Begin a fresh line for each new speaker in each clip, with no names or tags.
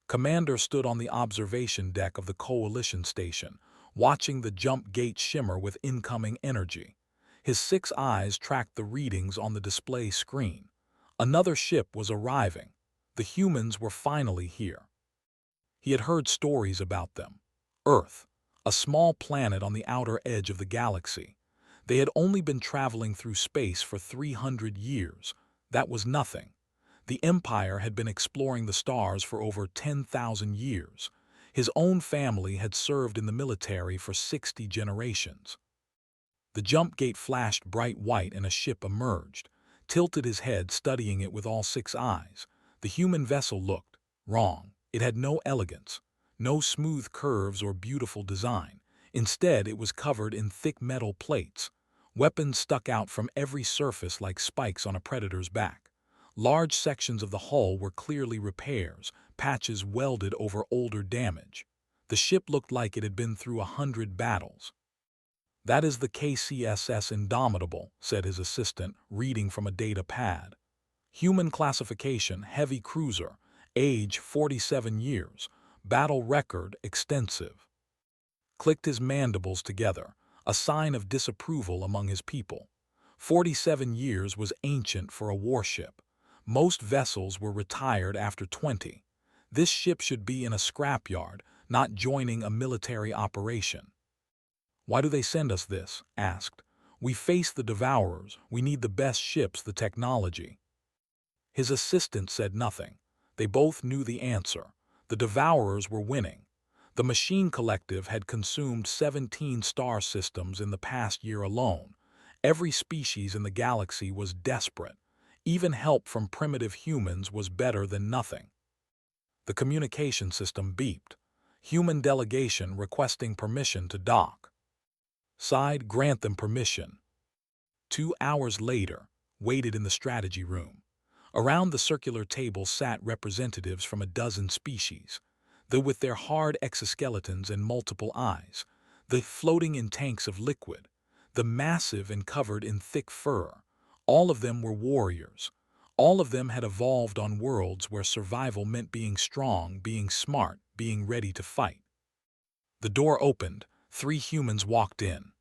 Commander stood on the observation deck of the Coalition station, watching the jump gate shimmer with incoming energy. His 6 eyes tracked the readings on the display screen. Another ship was arriving. The humans were finally here. He had heard stories about them. Earth, a small planet on the outer edge of the galaxy. They had only been traveling through space for 300 years. That was nothing. The Empire had been exploring the stars for over 10,000 years. His own family had served in the military for 60 generations. The jump gate flashed bright white and a ship emerged, tilted his head, studying it with all 6 eyes. The human vessel looked wrong. It had no elegance, no smooth curves or beautiful design. Instead, it was covered in thick metal plates. Weapons stuck out from every surface like spikes on a predator's back. Large sections of the hull were clearly repairs, patches welded over older damage. The ship looked like it had been through 100 battles. "That is the KCSS Indomitable," said his assistant, reading from a data pad. "Human classification, heavy cruiser, age 47 years, battle record extensive." Clicked his mandibles together, a sign of disapproval among his people. 47 years was ancient for a warship. Most vessels were retired after 20. This ship should be in a scrapyard, not joining a military operation. "Why do they send us this?" asked. "We face the Devourers. We need the best ships, the technology." His assistant said nothing. They both knew the answer. The Devourers were winning. The Machine Collective had consumed 17 star systems in the past year alone. Every species in the galaxy was desperate. Even help from primitive humans was better than nothing. The communication system beeped. Human delegation requesting permission to dock. Sighed, grant them permission. 2 hours later, waited in the strategy room. Around the circular table sat representatives from a dozen species, though with their hard exoskeletons and multiple eyes, the floating in tanks of liquid, the massive and covered in thick fur. All of them were warriors. All of them had evolved on worlds where survival meant being strong, being smart, being ready to fight. The door opened. 3 humans walked in.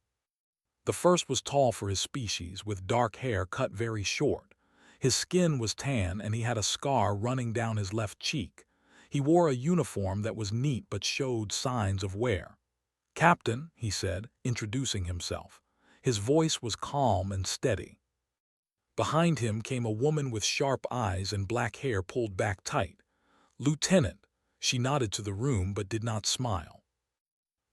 The first was tall for his species, with dark hair cut very short. His skin was tan and he had a scar running down his left cheek. He wore a uniform that was neat but showed signs of wear. "Captain," he said, introducing himself. His voice was calm and steady. Behind him came a woman with sharp eyes and black hair pulled back tight. "Lieutenant." She nodded to the room but did not smile.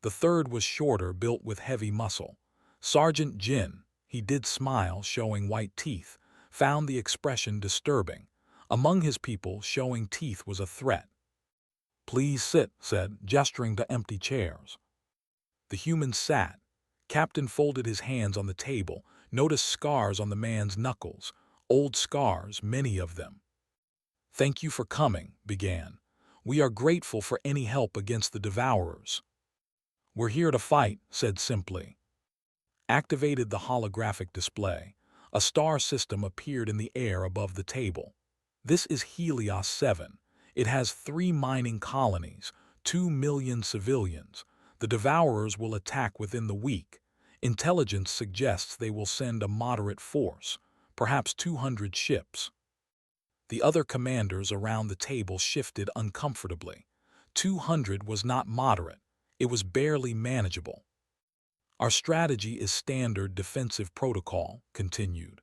The third was shorter, built with heavy muscle. "Sergeant Jin." He did smile, showing white teeth, found the expression disturbing. Among his people, showing teeth was a threat. "Please sit," said, gesturing to empty chairs. The humans sat. Captain folded his hands on the table, noticed scars on the man's knuckles, old scars, many of them. "Thank you for coming," began. "We are grateful for any help against the Devourers." "We're here to fight," said simply. Activated the holographic display. A star system appeared in the air above the table. "This is Helios 7. It has 3 mining colonies, 2 million civilians. The Devourers will attack within the week. Intelligence suggests they will send a moderate force, perhaps 200 ships." The other commanders around the table shifted uncomfortably. 200 was not moderate. It was barely manageable. "Our strategy is standard defensive protocol," continued.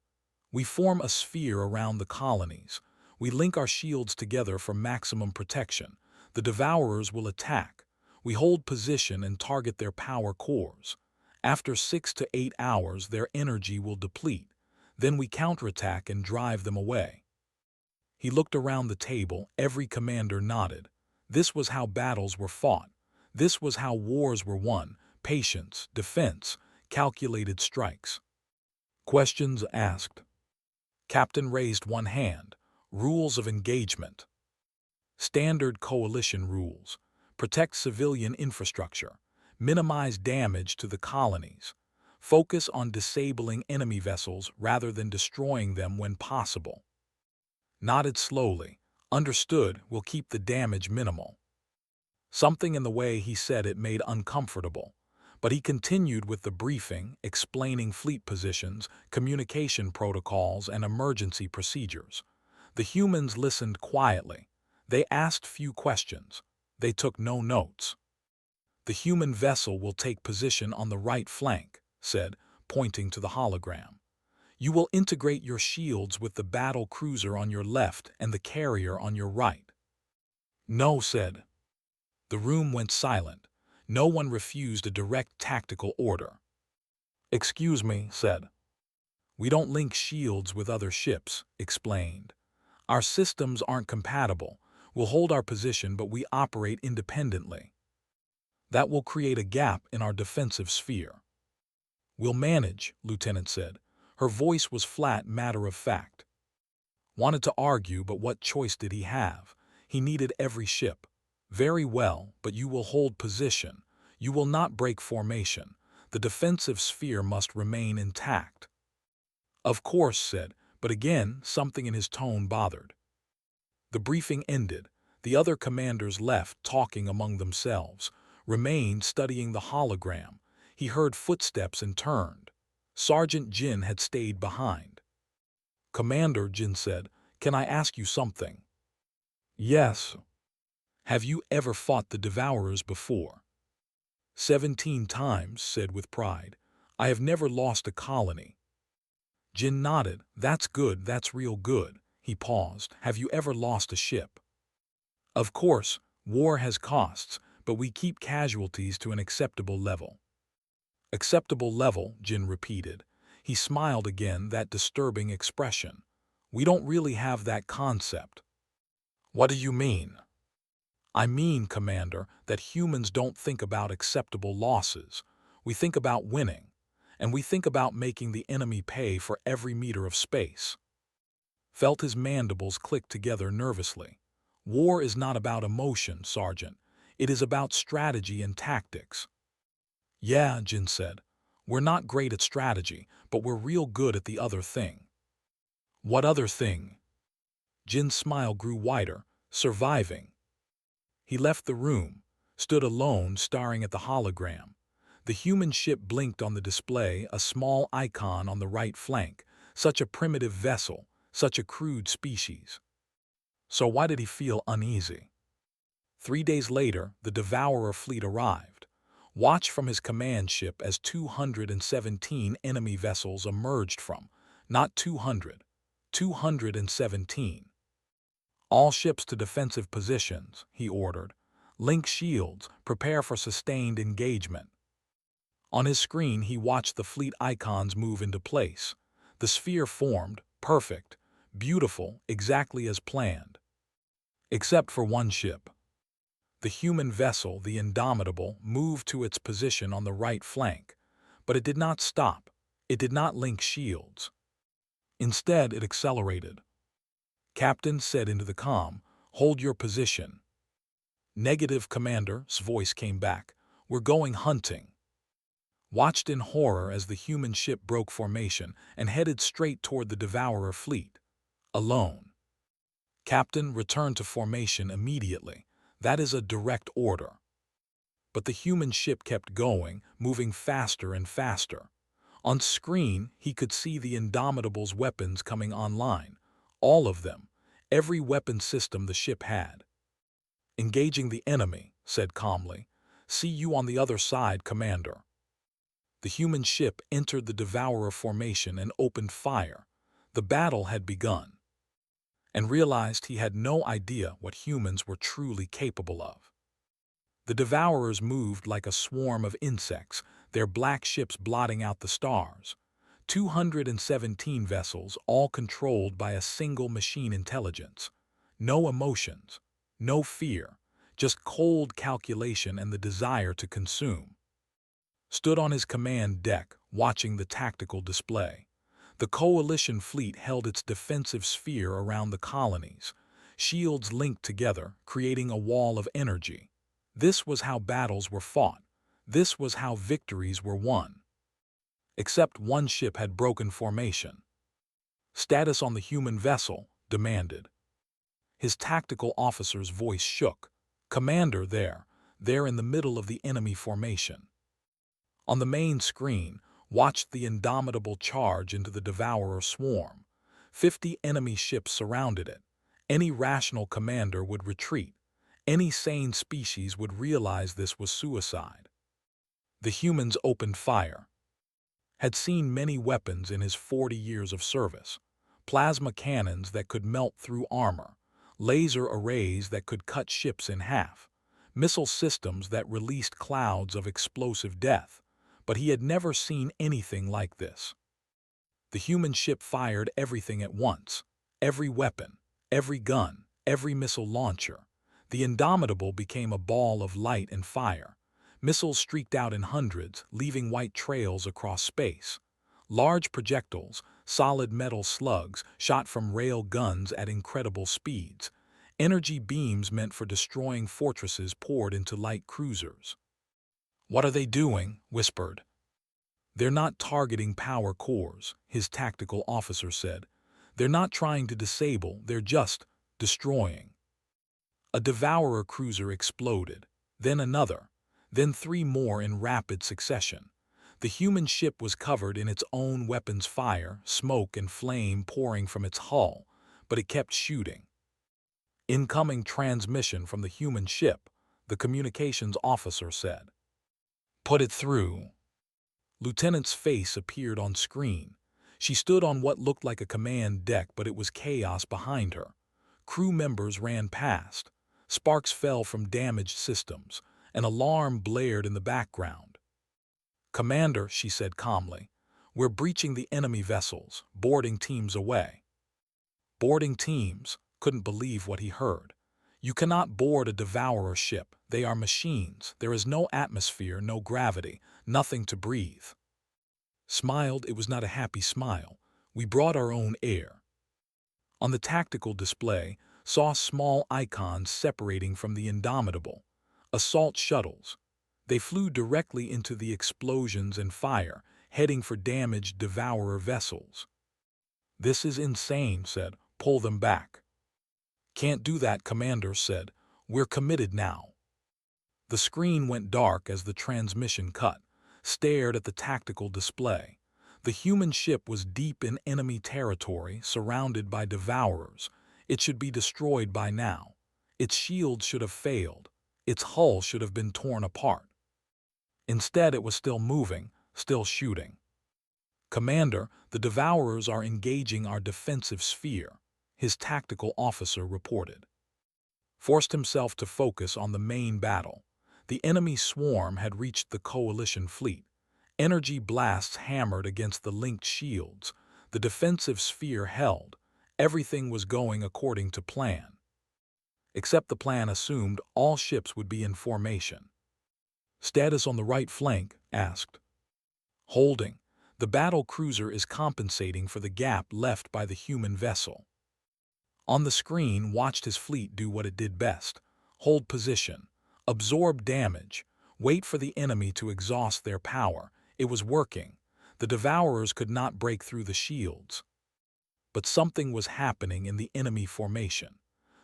"We form a sphere around the colonies. We link our shields together for maximum protection. The Devourers will attack. We hold position and target their power cores. After 6 to 8 hours, their energy will deplete. Then we counterattack and drive them away." He looked around the table. Every commander nodded. This was how battles were fought. This was how wars were won. Patience, defense, calculated strikes. Questions asked. Captain raised one hand. Rules of engagement. Standard coalition rules. Protect civilian infrastructure. Minimize damage to the colonies. Focus on disabling enemy vessels rather than destroying them when possible. Nodded slowly. Understood, will keep the damage minimal. Something in the way he said it made uncomfortable, but he continued with the briefing, explaining fleet positions, communication protocols, and emergency procedures. The humans listened quietly. They asked few questions. They took no notes. "The human vessel will take position on the right flank," said, pointing to the hologram. "You will integrate your shields with the battle cruiser on your left and the carrier on your right." "No," said. The room went silent. No one refused a direct tactical order. "Excuse me," said. "We don't link shields with other ships," explained. "Our systems aren't compatible. We'll hold our position, but we operate independently. That will create a gap in our defensive sphere." "We'll manage," Lieutenant said. Her voice was flat, matter-of-fact. Wanted to argue, but what choice did he have? He needed every ship. "Very well, but you will hold position. You will not break formation. The defensive sphere must remain intact." "Of course," said, but again something in his tone bothered. The briefing ended. The other commanders left, talking among themselves. Remained studying the hologram. He heard footsteps and turned. Sergeant Jin had stayed behind. "Commander," Jin said, "can I ask you something?" "Yes." "Have you ever fought the Devourers before?" 17 times, said with pride. "I have never lost a colony." Jin nodded. "That's good, that's real good." He paused. "Have you ever lost a ship?" "Of course, war has costs, but we keep casualties to an acceptable level." "Acceptable level," Jin repeated. He smiled again, that disturbing expression. "We don't really have that concept." "What do you mean?" "I mean, Commander, that humans don't think about acceptable losses. We think about winning, and we think about making the enemy pay for every meter of space." Felt his mandibles click together nervously. "War is not about emotion, Sergeant. It is about strategy and tactics." "Yeah," Jin said. "We're not great at strategy, but we're real good at the other thing." "What other thing?" Jin's smile grew wider. "Surviving." He left the room, stood alone, staring at the hologram. The human ship blinked on the display, a small icon on the right flank. Such a primitive vessel, such a crude species. So why did he feel uneasy? 3 days later, the Devourer fleet arrived. Watched from his command ship as 217 enemy vessels emerged from, not 200, 217. "All ships to defensive positions," he ordered. "Link shields, prepare for sustained engagement." On his screen, he watched the fleet icons move into place. The sphere formed, perfect, beautiful, exactly as planned. Except for one ship. The human vessel, the Indomitable, moved to its position on the right flank. But it did not stop. It did not link shields. Instead, it accelerated. "Captain," said into the comm, "hold your position." "Negative, Commander's voice came back. "We're going hunting." Watched in horror as the human ship broke formation and headed straight toward the Devourer fleet. Alone. "Captain, return to formation immediately. That is a direct order." But the human ship kept going, moving faster and faster. On screen, he could see the Indomitable's weapons coming online. All of them. Every weapon system the ship had. "Engaging the enemy," said calmly. "See you on the other side, Commander." The human ship entered the Devourer formation and opened fire. The battle had begun. And realized he had no idea what humans were truly capable of. The Devourers moved like a swarm of insects, their black ships blotting out the stars. 217 vessels, all controlled by a single machine intelligence. No emotions, no fear, just cold calculation and the desire to consume. Stood on his command deck, watching the tactical display. The coalition fleet held its defensive sphere around the colonies. Shields linked together, creating a wall of energy. This was how battles were fought. This was how victories were won. Except one ship had broken formation. "Status on the human vessel," demanded. His tactical officer's voice shook. "Commander, there. there in the middle of the enemy formation. On the main screen, watched the indomitable charge into the Devourer swarm. 50 enemy ships surrounded it. Any rational commander would retreat. Any sane species would realize this was suicide. The humans opened fire. Had seen many weapons in his 40 years of service. Plasma cannons that could melt through armor. Laser arrays that could cut ships in half. Missile systems that released clouds of explosive death. But he had never seen anything like this. The human ship fired everything at once. Every weapon, every gun, every missile launcher. The Indomitable became a ball of light and fire. Missiles streaked out in hundreds, leaving white trails across space. Large projectiles, solid metal slugs, shot from rail guns at incredible speeds. Energy beams meant for destroying fortresses poured into light cruisers. "What are they doing?" whispered. "They're not targeting power cores," his tactical officer said. "They're not trying to disable, they're just destroying." A Devourer cruiser exploded, then another, then 3 more in rapid succession. The human ship was covered in its own weapons fire, smoke and flame pouring from its hull, but it kept shooting. "Incoming transmission from the human ship," the communications officer said. "Put it through." Lieutenant's face appeared on screen. She stood on what looked like a command deck, but it was chaos behind her. Crew members ran past. Sparks fell from damaged systems. An alarm blared in the background. "Commander," she said calmly, "we're breaching the enemy vessels, boarding teams away." Boarding teams couldn't believe what he heard. "You cannot board a Devourer ship. They are machines. There is no atmosphere, no gravity, nothing to breathe." Smiled, it was not a happy smile. "We brought our own air." On the tactical display, saw small icons separating from the Indomitable. Assault shuttles. They flew directly into the explosions and fire, heading for damaged Devourer vessels. "This is insane," said. "Pull them back." "Can't do that," Commander said. "We're committed now." The screen went dark as the transmission cut. Stared at the tactical display. The human ship was deep in enemy territory, surrounded by Devourers. It should be destroyed by now. Its shields should have failed. Its hull should have been torn apart. Instead, it was still moving, still shooting. "Commander, the Devourers are engaging our defensive sphere," his tactical officer reported. Forced himself to focus on the main battle. The enemy swarm had reached the coalition fleet. Energy blasts hammered against the linked shields. The defensive sphere held. Everything was going according to plan. Except the plan assumed all ships would be in formation. "Status on the right flank?" asked. "Holding. The battle cruiser is compensating for the gap left by the human vessel." On the screen, watched his fleet do what it did best. Hold position. Absorb damage. Wait for the enemy to exhaust their power. It was working. The Devourers could not break through the shields. But something was happening in the enemy formation.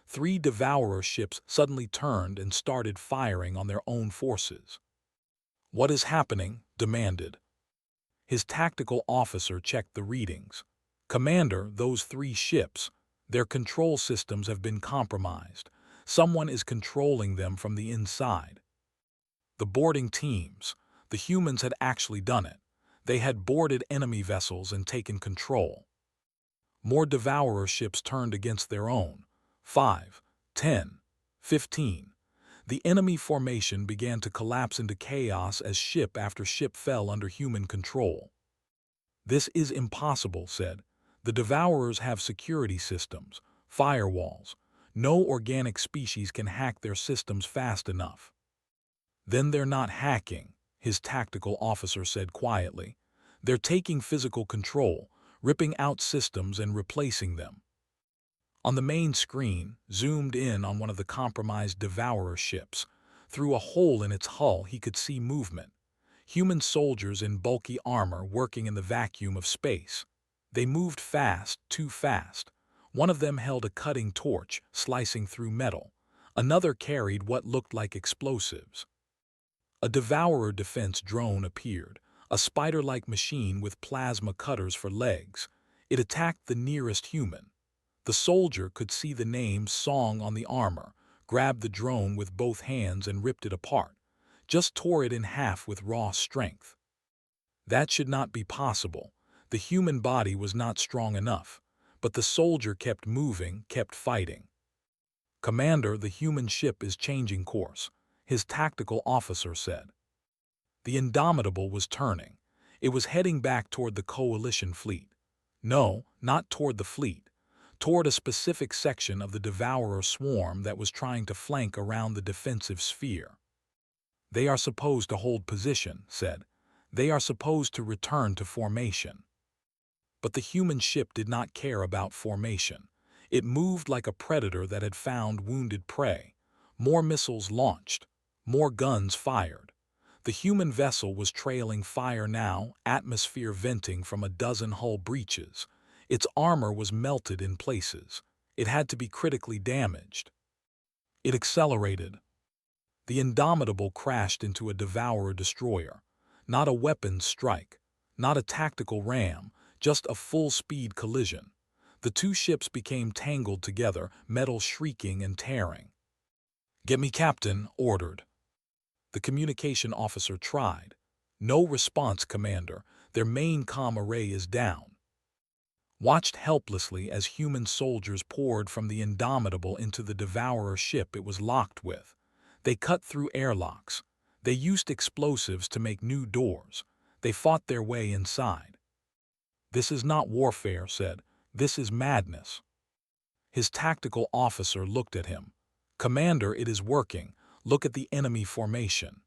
3 Devourer ships suddenly turned and started firing on their own forces. "What is happening?" demanded. His tactical officer checked the readings. "Commander, those 3 ships, their control systems have been compromised. Someone is controlling them from the inside." The boarding teams. The humans had actually done it. They had boarded enemy vessels and taken control. More Devourer ships turned against their own. 5, 10, 15. The enemy formation began to collapse into chaos as ship after ship fell under human control. "This is impossible," said. "The Devourers have security systems, firewalls. No organic species can hack their systems fast enough." "Then they're not hacking," his tactical officer said quietly. "They're taking physical control, ripping out systems and replacing them." On the main screen, zoomed in on one of the compromised Devourer ships. Through a hole in its hull, he could see movement. Human soldiers in bulky armor working in the vacuum of space. They moved fast, too fast. One of them held a cutting torch, slicing through metal. Another carried what looked like explosives. A Devourer defense drone appeared, a spider-like machine with plasma cutters for legs. It attacked the nearest human. The soldier could see the name Song on the armor, grabbed the drone with both hands and ripped it apart, just tore it in half with raw strength. That should not be possible. The human body was not strong enough, but the soldier kept moving, kept fighting. "Commander, the human ship is changing course," his tactical officer said. The Indomitable was turning. It was heading back toward the Coalition fleet. No, not toward the fleet. Toward a specific section of the Devourer swarm that was trying to flank around the defensive sphere. "They are supposed to hold position," said. "They are supposed to return to formation." But the human ship did not care about formation. It moved like a predator that had found wounded prey. More missiles launched. More guns fired. The human vessel was trailing fire now, atmosphere venting from a dozen hull breaches. Its armor was melted in places. It had to be critically damaged. It accelerated. The Indomitable crashed into a Devourer destroyer. Not a weapons strike. Not a tactical ram. Just a full-speed collision. The two ships became tangled together, metal shrieking and tearing. "Get me Captain," ordered. The communication officer tried. "No response, Commander. Their main comm array is down." Watched helplessly as human soldiers poured from the Indomitable into the Devourer ship it was locked with. They cut through airlocks. They used explosives to make new doors. They fought their way inside. "This is not warfare," said. "This is madness." His tactical officer looked at him. "Commander, it is working. Look at the enemy formation."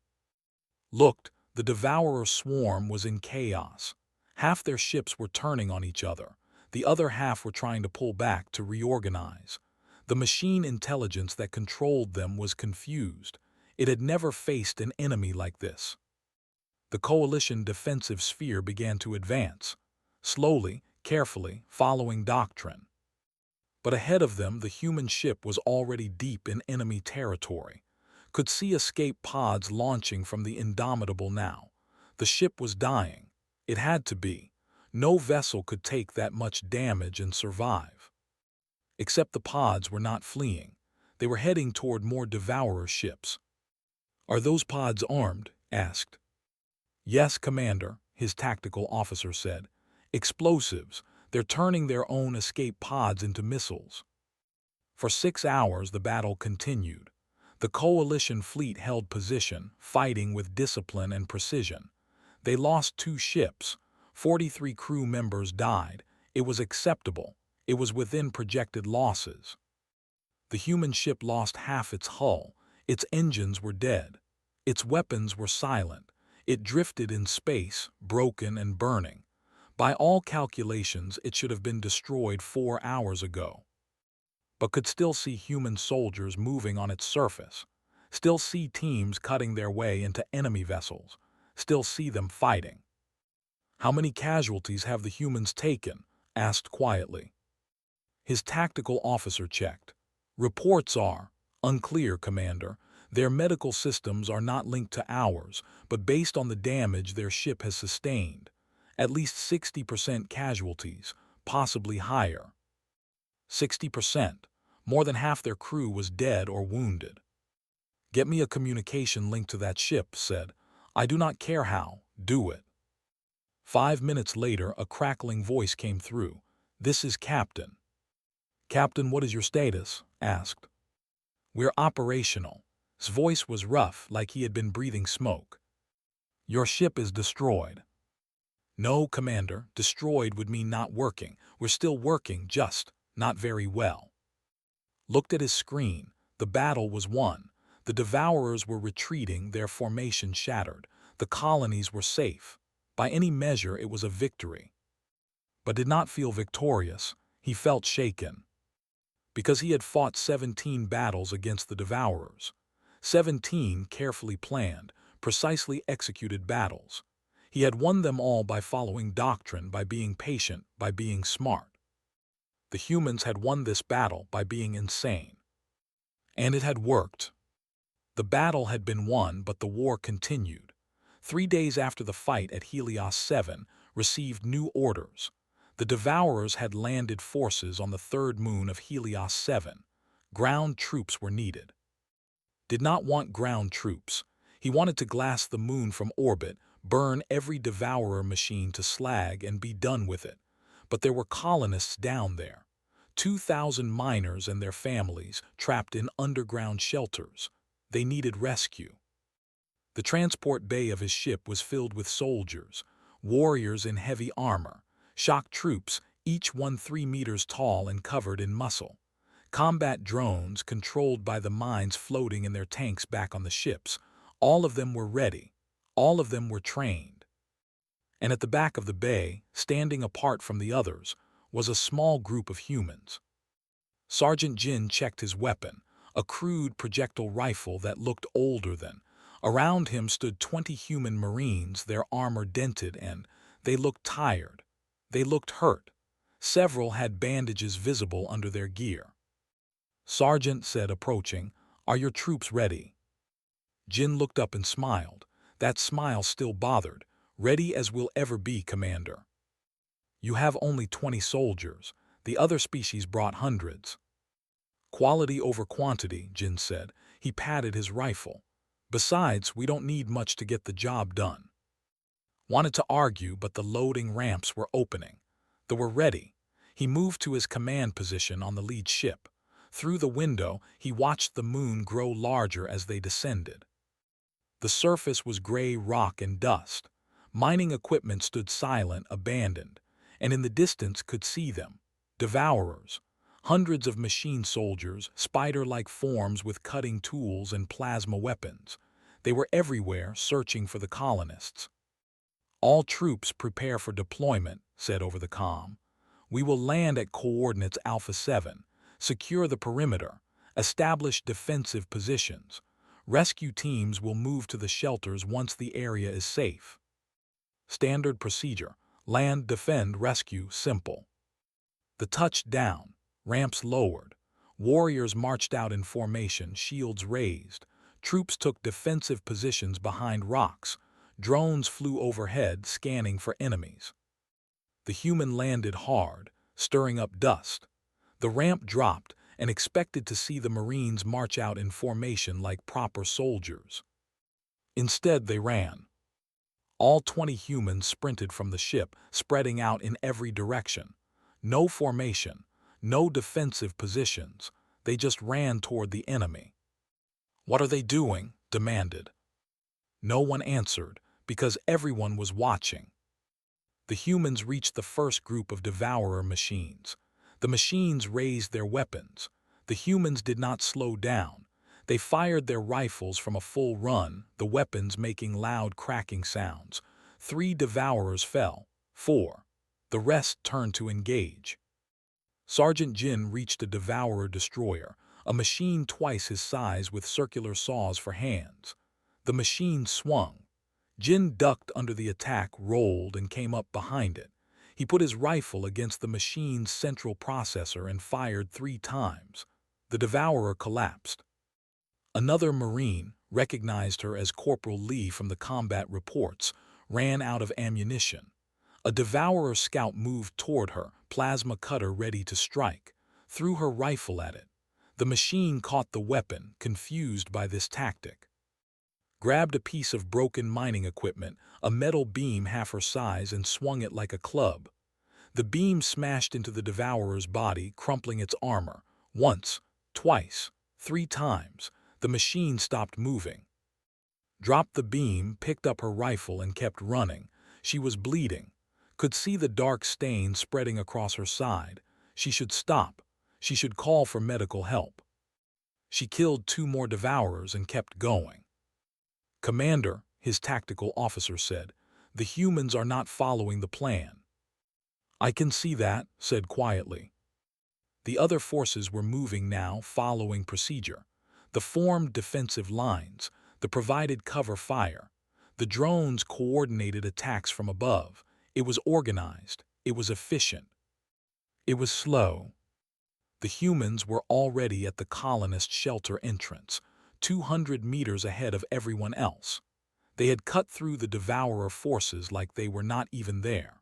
Looked, the Devourer swarm was in chaos. Half their ships were turning on each other. The other half were trying to pull back, to reorganize. The machine intelligence that controlled them was confused. It had never faced an enemy like this. The Coalition defensive sphere began to advance. Slowly, carefully, following doctrine. But ahead of them, the human ship was already deep in enemy territory. Could see escape pods launching from the Indomitable now. The ship was dying. It had to be. No vessel could take that much damage and survive. Except the pods were not fleeing. They were heading toward more Devourer ships. "Are those pods armed?" asked. "Yes, Commander," his tactical officer said. "Explosives. They're turning their own escape pods into missiles." For 6 hours the battle continued. The Coalition fleet held position, fighting with discipline and precision. They lost 2 ships. 43 crew members died. It was acceptable. It was within projected losses. The human ship lost half its hull. Its engines were dead. Its weapons were silent. It drifted in space, broken and burning. By all calculations, it should have been destroyed 4 hours ago. But could still see human soldiers moving on its surface. Still see teams cutting their way into enemy vessels. Still see them fighting. "How many casualties have the humans taken?" asked quietly. His tactical officer checked. "Reports are unclear, Commander. Their medical systems are not linked to ours, but based on the damage their ship has sustained, at least 60% casualties, possibly higher." 60%. More than half their crew was dead or wounded. "Get me a communication link to that ship," said. "I do not care how. Do it." 5 minutes later, a crackling voice came through. "This is Captain." "Captain, what is your status?" asked. "We're operational." His voice was rough, like he had been breathing smoke. "Your ship is destroyed." "No, Commander. Destroyed would mean not working. We're still working, just not very well." Looked at his screen. The battle was won. The Devourers were retreating, their formation shattered. The colonies were safe. By any measure, it was a victory. But did not feel victorious. He felt shaken. Because he had fought 17 battles against the Devourers. 17 carefully planned, precisely executed battles. He had won them all by following doctrine, by being patient, by being smart. The humans had won this battle by being insane. And it had worked. The battle had been won, but the war continued. 3 days after the fight at Helios 7 received new orders. The Devourers had landed forces on the third moon of Helios 7. Ground troops were needed. Did not want ground troops. He wanted to glass the moon from orbit, burn every Devourer machine to slag, and be done with it. But there were colonists down there. 2,000 miners and their families trapped in underground shelters. They needed rescue. The transport bay of his ship was filled with soldiers, warriors in heavy armor, shock troops, each one 3 meters tall and covered in muscle. Combat drones controlled by the mines floating in their tanks back on the ships. All of them were ready. All of them were trained. And at the back of the bay, standing apart from the others, was a small group of humans. Sergeant Jin checked his weapon, a crude projectile rifle that looked older than. Around him stood 20 human Marines, their armor dented, and they looked tired. They looked hurt. Several had bandages visible under their gear. "Sergeant," said, approaching, "are your troops ready?" Jin looked up and smiled. That smile still bothered. "Ready as we'll ever be, Commander." "You have only 20 soldiers. The other species brought hundreds." "Quality over quantity," Jin said. He patted his rifle. "Besides, we don't need much to get the job done." Wanted to argue, but the loading ramps were opening. They were ready. He moved to his command position on the lead ship. Through the window, he watched the moon grow larger as they descended. The surface was gray rock and dust. Mining equipment stood silent, abandoned, and in the distance could see them. Devourers. Hundreds of machine soldiers, spider-like forms with cutting tools and plasma weapons. They were everywhere, searching for the colonists. "All troops prepare for deployment," said over the comm. "We will land at coordinates Alpha 7. Secure the perimeter. Establish defensive positions. Rescue teams will move to the shelters once the area is safe." Standard procedure. Land, defend, rescue, simple. The touch down. Ramps lowered. Warriors marched out in formation, shields raised. Troops took defensive positions behind rocks. Drones flew overhead, scanning for enemies. The human landed hard, stirring up dust. The ramp dropped and expected to see the Marines march out in formation like proper soldiers. Instead, they ran. All 20 humans sprinted from the ship, spreading out in every direction. No formation, no defensive positions. They just ran toward the enemy. "What are they doing?" demanded. No one answered, because everyone was watching. The humans reached the first group of Devourer machines. The machines raised their weapons. The humans did not slow down. They fired their rifles from a full run, the weapons making loud cracking sounds. 3 Devourers fell. 4. The rest turned to engage. Sergeant Jin reached a Devourer destroyer, a machine twice his size with circular saws for hands. The machine swung. Jin ducked under the attack, rolled, and came up behind it. He put his rifle against the machine's central processor and fired 3 times. The Devourer collapsed. Another Marine, recognized her as Corporal Lee from the combat reports, ran out of ammunition. A Devourer scout moved toward her, plasma cutter ready to strike, threw her rifle at it. The machine caught the weapon, confused by this tactic. Grabbed a piece of broken mining equipment, a metal beam half her size, and swung it like a club. The beam smashed into the Devourer's body, crumpling its armor. Once, twice, 3 times. The machine stopped moving. Dropped the beam, picked up her rifle, and kept running. She was bleeding. Could see the dark stain spreading across her side. She should stop. She should call for medical help. She killed 2 more Devourers and kept going. "Commander," his tactical officer said, "the humans are not following the plan." "I can see that," said quietly. The other forces were moving now, following procedure. The formed defensive lines, the provided cover fire. The drones coordinated attacks from above. It was organized. It was efficient. It was slow. The humans were already at the colonist shelter entrance, 200 meters ahead of everyone else. They had cut through the devourer forces like they were not even there.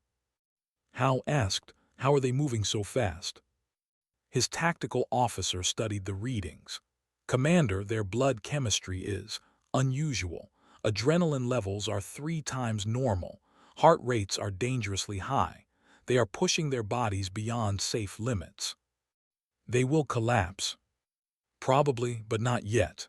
Hal asked, "How are they moving so fast?" His tactical officer studied the readings. "Commander, their blood chemistry is unusual. Adrenaline levels are 3 times normal. Heart rates are dangerously high. They are pushing their bodies beyond safe limits. They will collapse." "Probably, but not yet."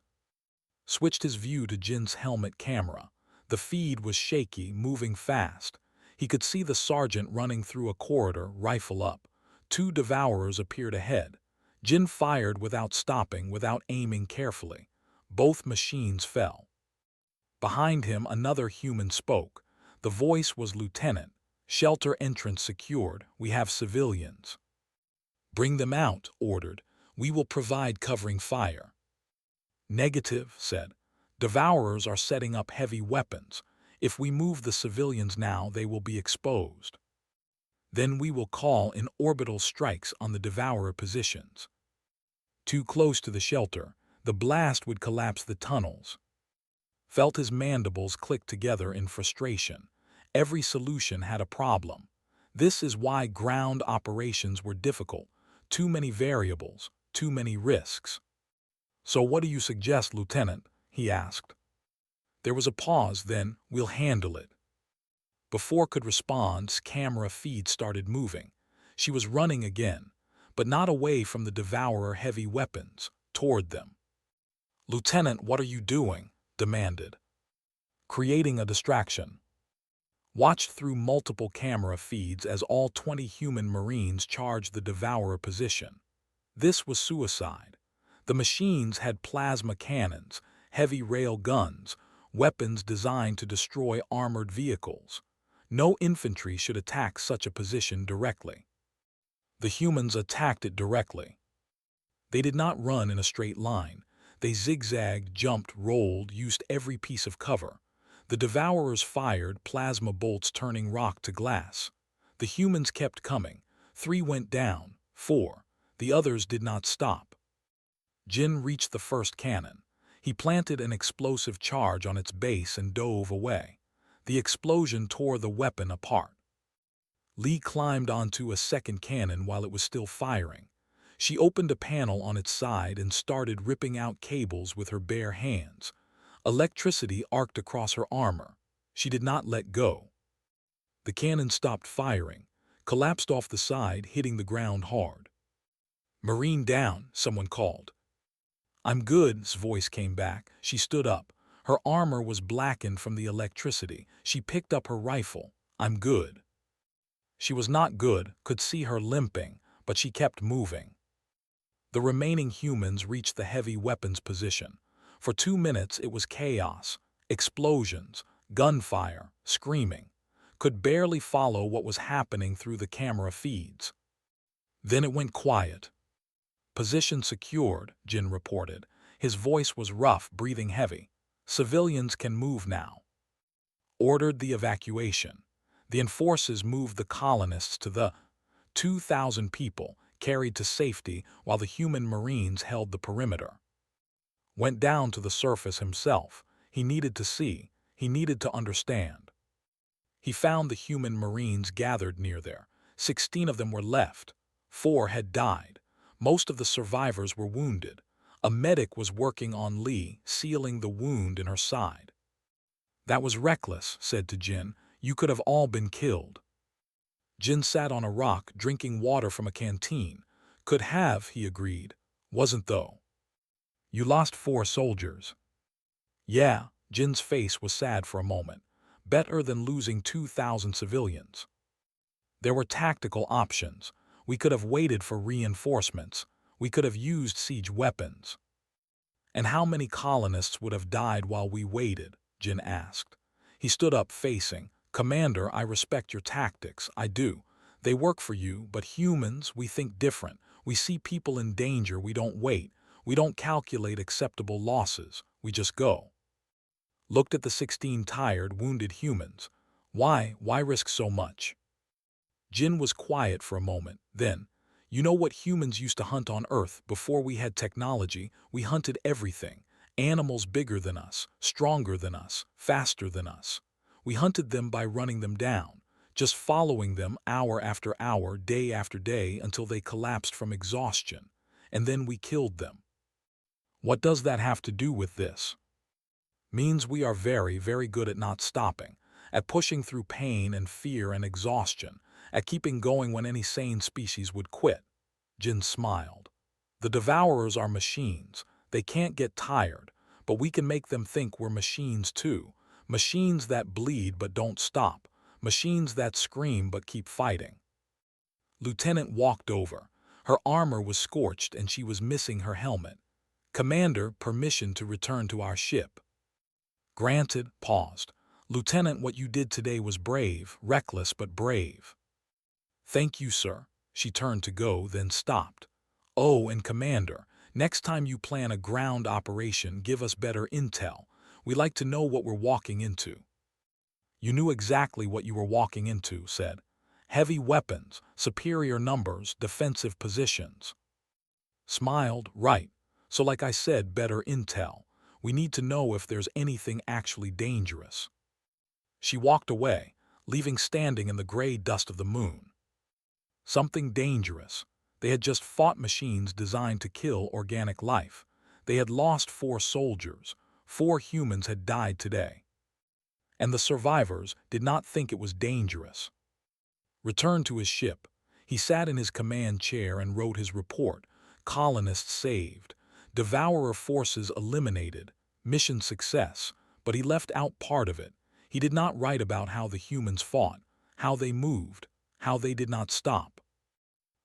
Switched his view to Jin's helmet camera. The feed was shaky, moving fast. He could see the sergeant running through a corridor, rifle up. 2 devourers appeared ahead. Jin fired without stopping, without aiming carefully. Both machines fell. Behind him, another human spoke. The voice was Lieutenant. "Shelter entrance secured. We have civilians." "Bring them out," ordered. "We will provide covering fire." "Negative," said. "Devourers are setting up heavy weapons. If we move the civilians now, they will be exposed. Then we will call in orbital strikes on the devourer positions. Too close to the shelter, the blast would collapse the tunnels." Felt his mandibles click together in frustration. Every solution had a problem. This is why ground operations were difficult. Too many variables, too many risks. "So what do you suggest, Lieutenant?" he asked. There was a pause, then, "We'll handle it." Before could respond, camera feed started moving. She was running again, but not away from the devourer heavy weapons, toward them. "Lieutenant, what are you doing?" demanded. "Creating a distraction." Watched through multiple camera feeds as all 20 human Marines charged the devourer position. This was suicide. The machines had plasma cannons, heavy rail guns, weapons designed to destroy armored vehicles. No infantry should attack such a position directly. The humans attacked it directly. They did not run in a straight line. They zigzagged, jumped, rolled, used every piece of cover. The devourers fired, plasma bolts turning rock to glass. The humans kept coming. 3 went down, 4. The others did not stop. Jin reached the first cannon. He planted an explosive charge on its base and dove away. The explosion tore the weapon apart. Lee climbed onto a second cannon while it was still firing. She opened a panel on its side and started ripping out cables with her bare hands. Electricity arced across her armor. She did not let go. The cannon stopped firing, collapsed off the side, hitting the ground hard. "Marine down," someone called. "I'm good," voice came back. She stood up. Her armor was blackened from the electricity. She picked up her rifle. "I'm good." She was not good, could see her limping, but she kept moving. The remaining humans reached the heavy weapons position. For 2 minutes it was chaos, explosions, gunfire, screaming. Could barely follow what was happening through the camera feeds. Then it went quiet. "Position secured," Jin reported. His voice was rough, breathing heavy. "Civilians can move now." Ordered the evacuation. The enforcers moved the colonists to the 2,000 people, carried to safety while the human Marines held the perimeter. Went down to the surface himself. He needed to see. He needed to understand. He found the human Marines gathered near there. 16 of them were left. 4 had died. Most of the survivors were wounded. A medic was working on Lee, sealing the wound in her side. "That was reckless," said to Jin. "You could have all been killed." Jin sat on a rock, drinking water from a canteen. "Could have," he agreed. "Wasn't though." "You lost 4 soldiers." "Yeah," Jin's face was sad for a moment. "Better than losing 2,000 civilians." "There were tactical options. We could have waited for reinforcements. We could have used siege weapons." "And how many colonists would have died while we waited?" Jin asked. He stood up, facing. "Commander, I respect your tactics. I do. They work for you, but humans, we think different. We see people in danger. We don't wait. We don't calculate acceptable losses. We just go." Looked at the 16 tired, wounded humans. Why risk so much?" Jin was quiet for a moment. Then, You know what humans used to hunt on Earth before we had technology? We hunted everything. Animals bigger than us, stronger than us, faster than us. We hunted them by running them down, just following them hour after hour, day after day until they collapsed from exhaustion. And then we killed them. What does that have to do with this? Means we are very, very good at not stopping, at pushing through pain and fear and exhaustion, at keeping going when any sane species would quit. Jin smiled. The devourers are machines. They can't get tired, but we can make them think we're machines too. Machines that bleed but don't stop. Machines that scream but keep fighting. Lieutenant walked over. Her armor was scorched and she was missing her helmet. Commander, permission to return to our ship. Granted, paused. Lieutenant, what you did today was brave, reckless but brave. Thank you, sir. She turned to go, then stopped. Oh, and Commander, next time you plan a ground operation, give us better intel. We like to know what we're walking into. You knew exactly what you were walking into, said. Heavy weapons, superior numbers, defensive positions. Smiled, right. So like I said, better intel. We need to know if there's anything actually dangerous. She walked away, leaving standing in the gray dust of the moon. Something dangerous. They had just fought machines designed to kill organic life. They had lost 4 soldiers. 4 humans had died today. And the survivors did not think it was dangerous. Returned to his ship, he sat in his command chair and wrote his report. Colonists saved. Devourer forces eliminated. Mission success. But he left out part of it. He did not write about how the humans fought, how they moved, how they did not stop.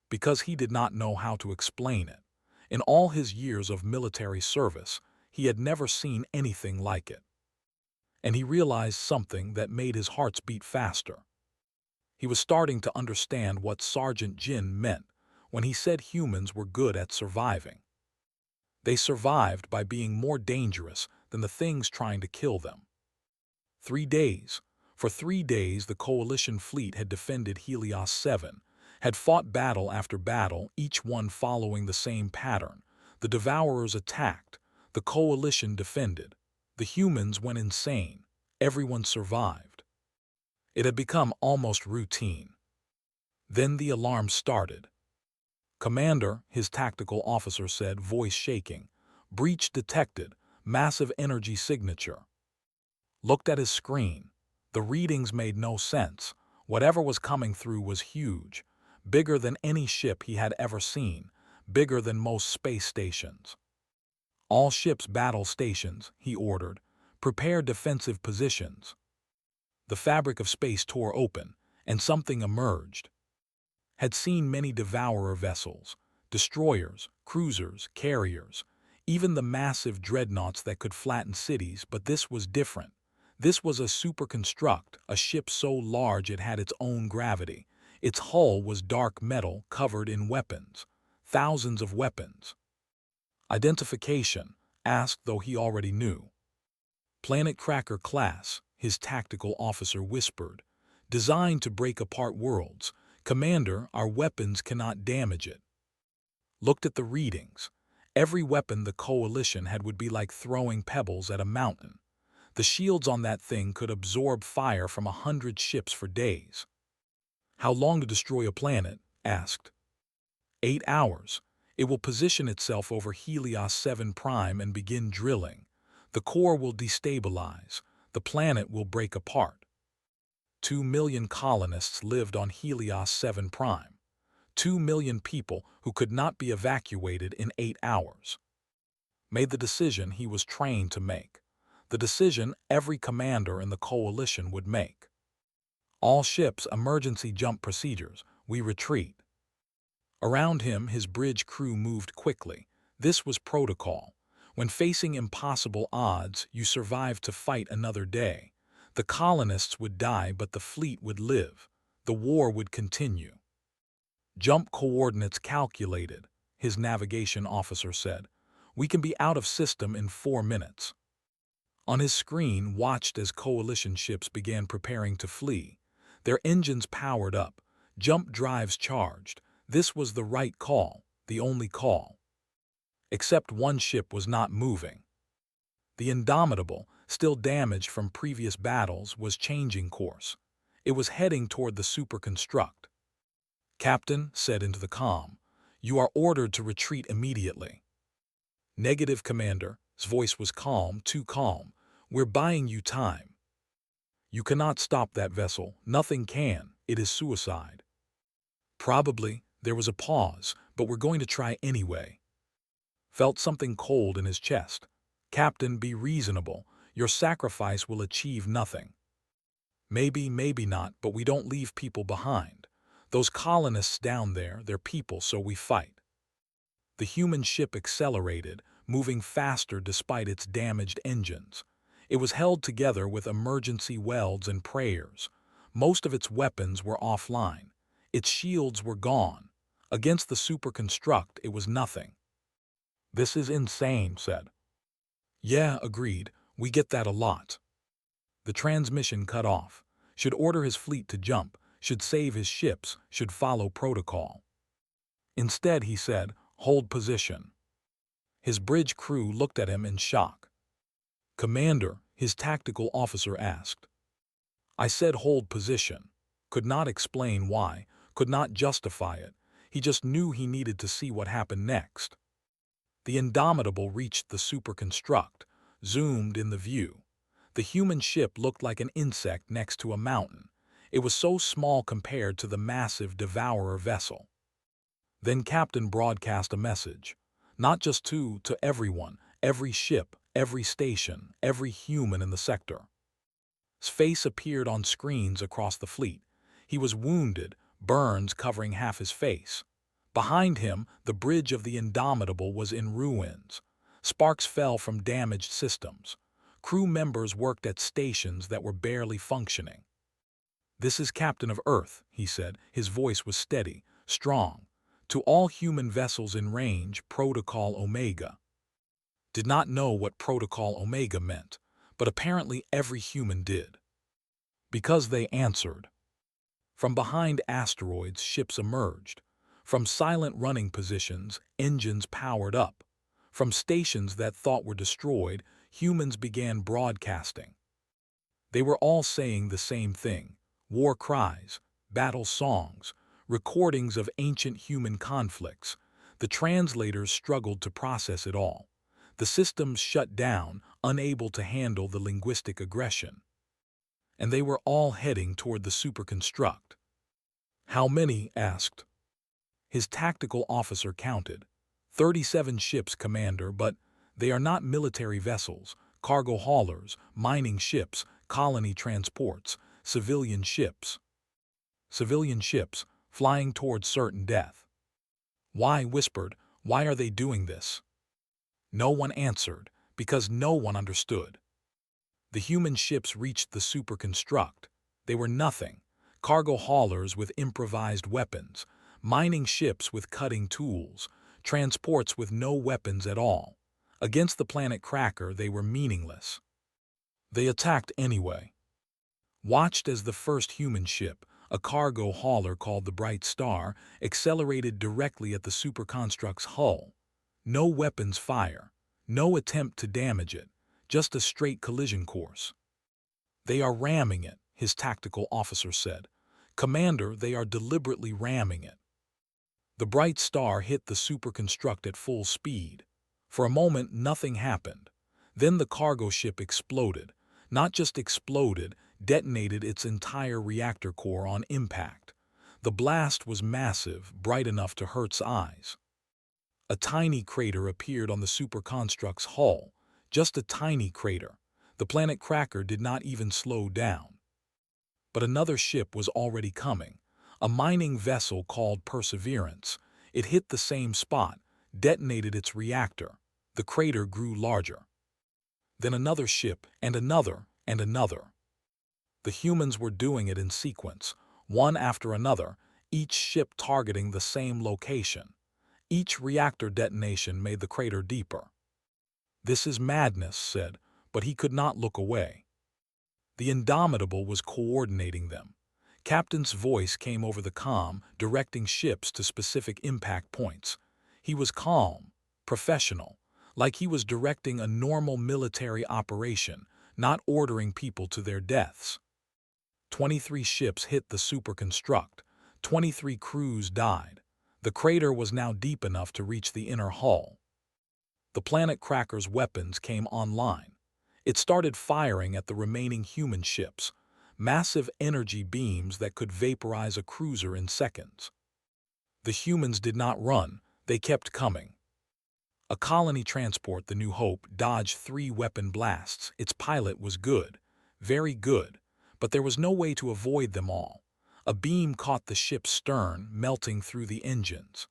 Because he did not know how to explain it. In all his years of military service, he had never seen anything like it. And he realized something that made his heart beat faster. He was starting to understand what Sergeant Jin meant when he said humans were good at surviving. They survived by being more dangerous than the things trying to kill them. 3 days. For 3 days, the Coalition fleet had defended Helios 7, had fought battle after battle, each one following the same pattern. The Devourers attacked. The Coalition defended. The humans went insane. Everyone survived. It had become almost routine. Then the alarm started. Commander, his tactical officer said, voice shaking. Breach detected. Massive energy signature. Looked at his screen. The readings made no sense. Whatever was coming through was huge. Bigger than any ship he had ever seen. Bigger than most space stations. All ships battle stations, he ordered. Prepare defensive positions. The fabric of space tore open, and something emerged. Had seen many devourer vessels, destroyers, cruisers, carriers, even the massive dreadnoughts that could flatten cities, but this was different. This was a superconstruct, a ship so large it had its own gravity. Its hull was dark metal covered in weapons. Thousands of weapons. Identification, asked though he already knew. Planet Cracker class, his tactical officer whispered. Designed to break apart worlds. Commander, our weapons cannot damage it. Looked at the readings. Every weapon the Coalition had would be like throwing pebbles at a mountain. The shields on that thing could absorb fire from 100 ships for days. How long to destroy a planet? Asked. 8 hours. It will position itself over Helios 7 Prime and begin drilling. The core will destabilize. The planet will break apart. 2 million colonists lived on Helios 7 Prime. 2 million people who could not be evacuated in 8 hours. Made the decision he was trained to make. The decision every commander in the Coalition would make. All ships, emergency jump procedures, we retreat. Around him, his bridge crew moved quickly. This was protocol. When facing impossible odds, you survived to fight another day. The colonists would die, but the fleet would live. The war would continue. Jump coordinates calculated, his navigation officer said. We can be out of system in 4 minutes. On his screen, watched as Coalition ships began preparing to flee. Their engines powered up, jump drives charged. This was the right call, the only call. Except one ship was not moving. The Indomitable, still damaged from previous battles, was changing course. It was heading toward the superconstruct. "Captain," said into the comm, "you are ordered to retreat immediately." "Negative, Commander." His voice was calm, too calm. "We're buying you time." "You cannot stop that vessel. Nothing can. It is suicide." "Probably." There was a pause, "but we're going to try anyway." Felt something cold in his chest. "Captain, be reasonable. Your sacrifice will achieve nothing." "Maybe, maybe not, but we don't leave people behind. Those colonists down there, they're people, so we fight." The human ship accelerated, moving faster despite its damaged engines. It was held together with emergency welds and prayers. Most of its weapons were offline. Its shields were gone. Against the superconstruct, it was nothing. "This is insane," said. "Yeah," agreed. "We get that a lot." The transmission cut off. Should order his fleet to jump, should save his ships, should follow protocol. Instead, he said, "Hold position." His bridge crew looked at him in shock. "Commander," his tactical officer asked. "I said hold position." Could not explain why, could not justify it. He just knew he needed to see what happened next. The Indomitable reached the superconstruct, zoomed in the view. The human ship looked like an insect next to a mountain. It was so small compared to the massive Devourer vessel. Then Captain broadcast a message. Not just to everyone, every ship, every station, every human in the sector. His face appeared on screens across the fleet. He was wounded, burns covering half his face. Behind him, the bridge of the Indomitable was in ruins. Sparks fell from damaged systems. Crew members worked at stations that were barely functioning. "This is Captain of Earth," he said. His voice was steady, strong. "To all human vessels in range, Protocol Omega." Did not know what Protocol Omega meant, but apparently every human did. Because they answered. From behind asteroids, ships emerged. From silent running positions, engines powered up. From stations that thought were destroyed, humans began broadcasting. They were all saying the same thing: war cries, battle songs, recordings of ancient human conflicts. The translators struggled to process it all. The systems shut down, unable to handle the linguistic aggression. And they were all heading toward the superconstruct. "How many?" asked. His tactical officer counted. 37 ships, Commander, but they are not military vessels, cargo haulers, mining ships, colony transports, civilian ships. Civilian ships, flying toward certain death. "Why?" whispered. "Why are they doing this?" No one answered, because no one understood. The human ships reached the superconstruct. They were nothing. Cargo haulers with improvised weapons, mining ships with cutting tools, transports with no weapons at all. Against the planet Cracker, they were meaningless. They attacked anyway. Watched as the first human ship, a cargo hauler called the Bright Star, accelerated directly at the superconstruct's hull. No weapons fire, no attempt to damage it, just a straight collision course. "They are ramming it," his tactical officer said. "Commander, they are deliberately ramming it." The Bright Star hit the superconstruct at full speed. For a moment, nothing happened. Then the cargo ship exploded. Not just exploded, detonated its entire reactor core on impact. The blast was massive, bright enough to Hertz's eyes. A tiny crater appeared on the superconstruct's hull, just a tiny crater. The planet Cracker did not even slow down. But another ship was already coming, a mining vessel called Perseverance. It hit the same spot, detonated its reactor. The crater grew larger. Then another ship, and another, and another. The humans were doing it in sequence, one after another, each ship targeting the same location. Each reactor detonation made the crater deeper. "This is madness," said, but he could not look away. The Indomitable was coordinating them. Captain's voice came over the comm, directing ships to specific impact points. He was calm, professional, like he was directing a normal military operation, not ordering people to their deaths. 23 ships hit the superconstruct. 23 crews died. The crater was now deep enough to reach the inner hull. The planet cracker's weapons came online. It started firing at the remaining human ships, massive energy beams that could vaporize a cruiser in seconds. The humans did not run, they kept coming. A colony transport, the New Hope, dodged 3 weapon blasts. Its pilot was good, very good, but there was no way to avoid them all. A beam caught the ship's stern, melting through the engines.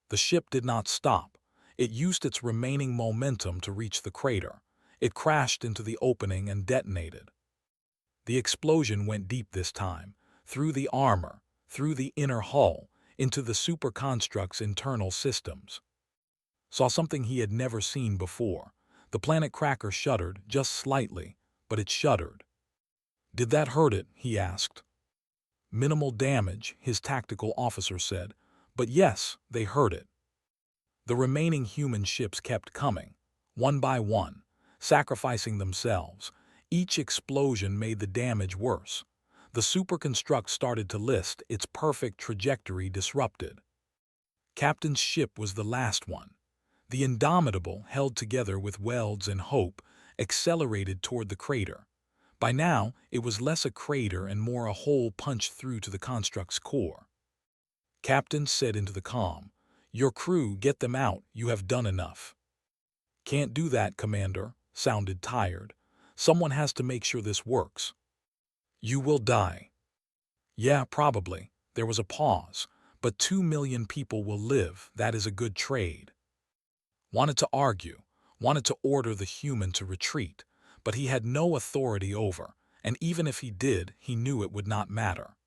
The ship did not stop. It used its remaining momentum to reach the crater. It crashed into the opening and detonated. The explosion went deep this time, through the armor, through the inner hull, into the superconstruct's internal systems. Saw something he had never seen before. The planet cracker shuddered, just slightly, but it shuddered. "Did that hurt it?" he asked. "Minimal damage," his tactical officer said, "but yes, they heard it." The remaining human ships kept coming, one by one, sacrificing themselves. Each explosion made the damage worse. The superconstruct started to list, its perfect trajectory disrupted. Captain's ship was the last one. The Indomitable, held together with welds and hope, accelerated toward the crater. By now, it was less a crater and more a hole punched through to the construct's core. Captain said into the comm, "Your crew, get them out, you have done enough." "Can't do that, Commander," sounded tired. "Someone has to make sure this works." "You will die." "Yeah, probably." There was a pause. "But 2 million people will live, that is a good trade." Wanted to argue, wanted to order the human to retreat, but he had no authority over, and even if he did, he knew it would not matter.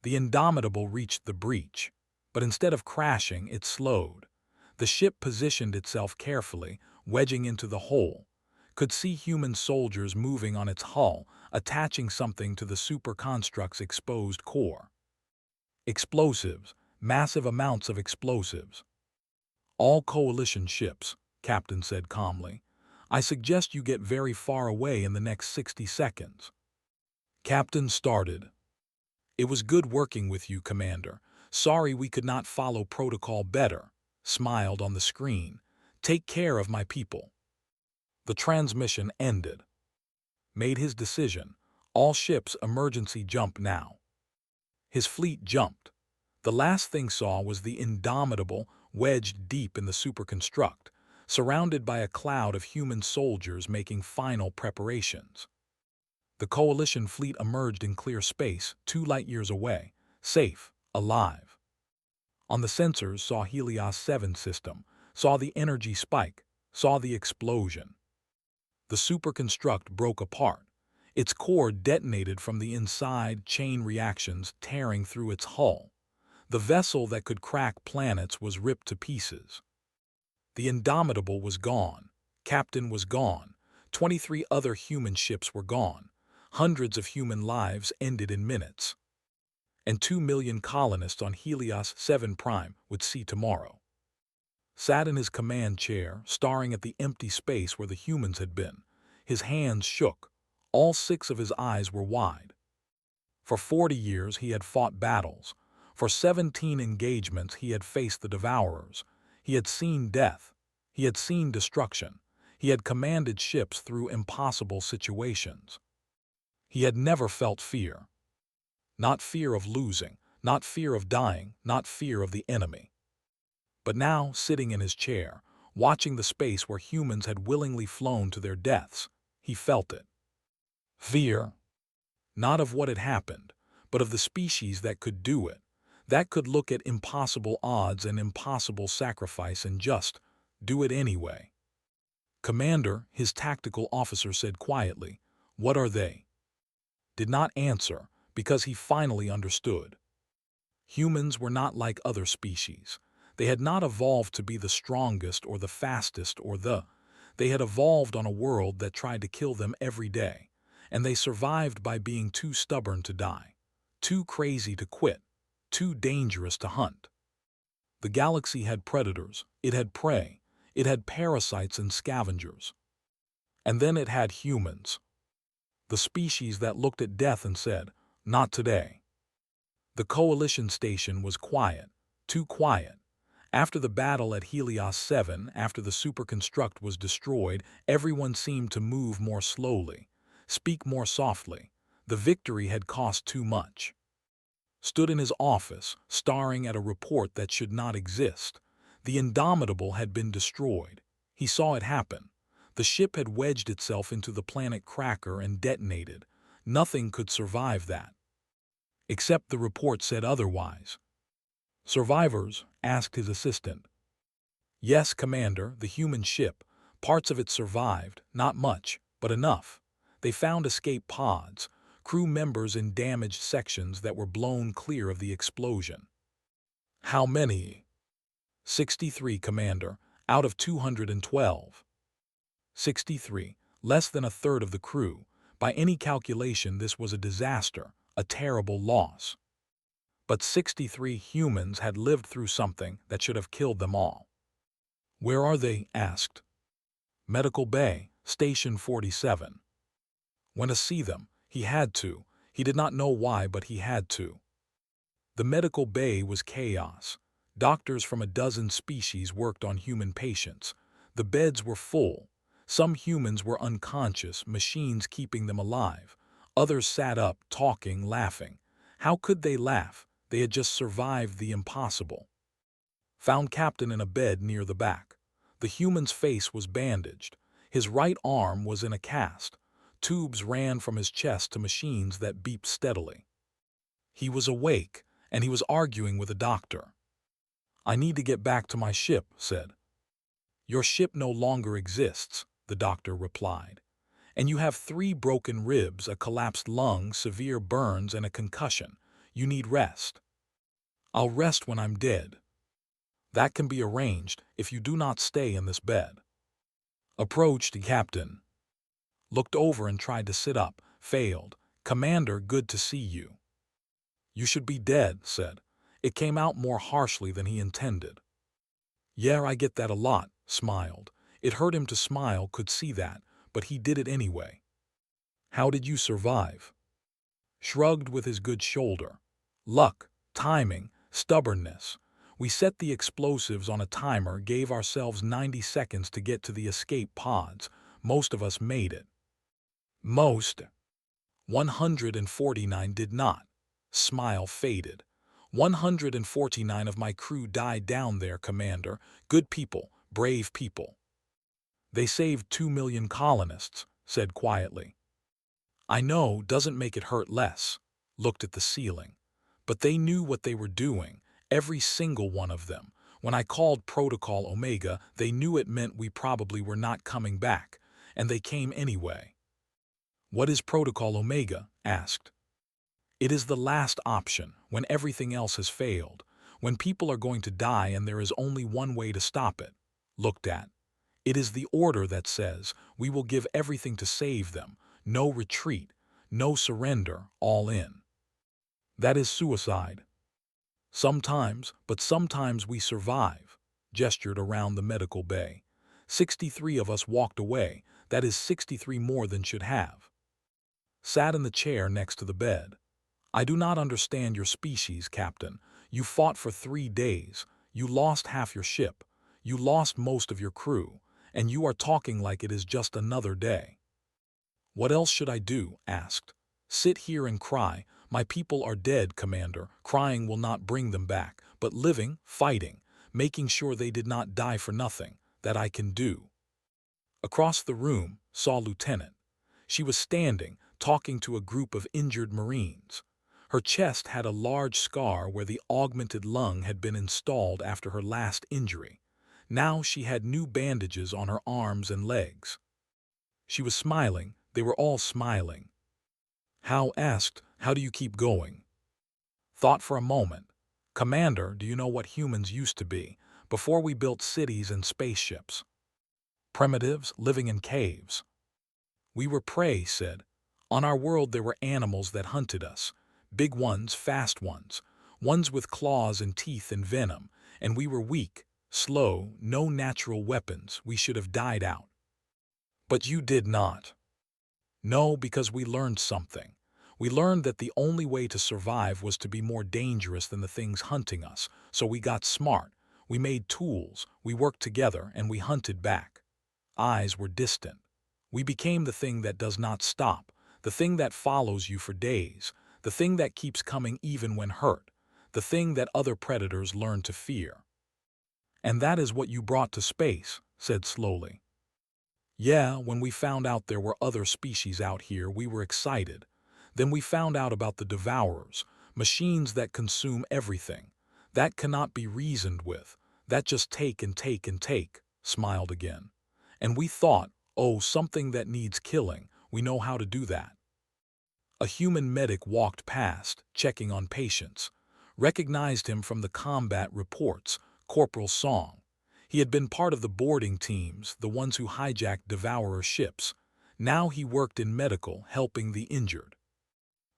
The Indomitable reached the breach, but instead of crashing, it slowed. The ship positioned itself carefully, wedging into the hole. Could see human soldiers moving on its hull, attaching something to the superconstruct's exposed core. Explosives, massive amounts of explosives. "All coalition ships," Captain said calmly. "I suggest you get very far away in the next 60 seconds. Captain started. "It was good working with you, Commander. Sorry we could not follow protocol better," smiled on the screen. "Take care of my people." The transmission ended. Made his decision. All ships emergency jump now. His fleet jumped. The last thing saw was the Indomitable wedged deep in the superconstruct, surrounded by a cloud of human soldiers making final preparations. The Coalition fleet emerged in clear space, 2 light-years away, safe, alive. On the sensors saw Helios 7 system, saw the energy spike, saw the explosion. The superconstruct broke apart. Its core detonated from the inside, chain reactions tearing through its hull. The vessel that could crack planets was ripped to pieces. The Indomitable was gone. Captain was gone. 23 other human ships were gone. Hundreds of human lives ended in minutes. And 2 million colonists on Helios 7 Prime would see tomorrow. Sat in his command chair, staring at the empty space where the humans had been. His hands shook. All 6 of his eyes were wide. For 40 years he had fought battles. For 17 engagements he had faced the Devourers. He had seen death. He had seen destruction. He had commanded ships through impossible situations. He had never felt fear. Not fear of losing, not fear of dying, not fear of the enemy. But now, sitting in his chair, watching the space where humans had willingly flown to their deaths, he felt it. Fear. Not of what had happened, but of the species that could do it, that could look at impossible odds and impossible sacrifice and just do it anyway. "Commander," his tactical officer said quietly, "what are they?" Did not answer, because he finally understood. Humans were not like other species. They had not evolved to be the strongest or the fastest or They had evolved on a world that tried to kill them every day, and they survived by being too stubborn to die. too crazy to quit, too dangerous to hunt. The galaxy had predators, it had prey, it had parasites and scavengers. And then it had humans, the species that looked at death and said, "Not today." The Coalition station was quiet, too quiet. After the battle at Helios 7, after the superconstruct was destroyed, everyone seemed to move more slowly, speak more softly. The victory had cost too much. Stood in his office, staring at a report that should not exist. The Indomitable had been destroyed. He saw it happen. The ship had wedged itself into the planet Cracker and detonated. Nothing could survive that. Except the report said otherwise. "Survivors?" asked his assistant. "Yes, Commander, the human ship. Parts of it survived, not much, but enough. They found escape pods, crew members in damaged sections that were blown clear of the explosion." "How many?" 63, Commander, out of 212. 63, less than a third of the crew. By any calculation, this was a disaster, a terrible loss. But 63 humans had lived through something that should have killed them all. "Where are they?" asked. "Medical Bay, Station 47. Went to see them. He had to. He did not know why, but he had to." The medical bay was chaos. Doctors from a dozen species worked on human patients. The beds were full. Some humans were unconscious, machines keeping them alive. Others sat up, talking, laughing. How could they laugh? They had just survived the impossible. Found Captain in a bed near the back. The human's face was bandaged. His right arm was in a cast. Tubes ran from his chest to machines that beeped steadily. He was awake, and he was arguing with a doctor. "I need to get back to my ship," said. "Your ship no longer exists," the doctor replied. "And you have 3 broken ribs, a collapsed lung, severe burns, and a concussion. You need rest." "I'll rest when I'm dead." "That can be arranged if you do not stay in this bed." Approached the captain. Looked over and tried to sit up, failed. "Commander, good to see you." "You should be dead," said. It came out more harshly than he intended. "Yeah, I get that a lot," smiled. It hurt him to smile, could see that, but he did it anyway. "How did you survive?" Shrugged with his good shoulder. "Luck, timing, stubbornness. We set the explosives on a timer, gave ourselves 90 seconds to get to the escape pods. Most of us made it." "Most?" 149 did not. Smile faded. 149 of my crew died down there, Commander. Good people, brave people. "They saved 2 million colonists," said quietly. "I know, doesn't make it hurt less." Looked at the ceiling. "But they knew what they were doing, every single one of them. When I called Protocol Omega, they knew it meant we probably were not coming back, and they came anyway." "What is Protocol Omega?" asked. "It is the last option, when everything else has failed, when people are going to die and there is only one way to stop it." Looked at. "It is the order that says, we will give everything to save them, no retreat, no surrender, all in." "That is suicide." "Sometimes, but sometimes we survive." Gestured around the medical bay. 63 of us walked away, that is 63 more than should have. Sat in the chair next to the bed. "I do not understand your species, Captain. You fought for 3 days. You lost half your ship. You lost most of your crew. And you are talking like it is just another day." "What else should I do?" asked. "Sit here and cry. My people are dead, Commander. Crying will not bring them back. But living, fighting, making sure they did not die for nothing, that I can do." Across the room, saw Lieutenant. She was standing, talking to a group of injured Marines. Her chest had a large scar where the augmented lung had been installed after her last injury. Now she had new bandages on her arms and legs. She was smiling. They were all smiling. How asked, "How do you keep going?" Thought for a moment. "Commander, do you know what humans used to be, before we built cities and spaceships? Primitives living in caves. We were prey," said. "On our world there were animals that hunted us. Big ones, fast ones. Ones with claws and teeth and venom. And we were weak, slow, no natural weapons. We should have died out. But you did not. No, because we learned something. We learned that the only way to survive was to be more dangerous than the things hunting us, so we got smart. We made tools, we worked together, and we hunted back. Eyes were distant. We became the thing that does not stop, the thing that follows you for days, the thing that keeps coming even when hurt, the thing that other predators learn to fear. And that is what you brought to space, said slowly. Yeah, when we found out there were other species out here, we were excited. Then we found out about the Devourers, machines that consume everything. That cannot be reasoned with. That just take and take and take, smiled again. And we thought, oh, something that needs killing, we know how to do that. A human medic walked past, checking on patients. Recognized him from the combat reports, Corporal Song. He had been part of the boarding teams, the ones who hijacked Devourer ships. Now he worked in medical, helping the injured.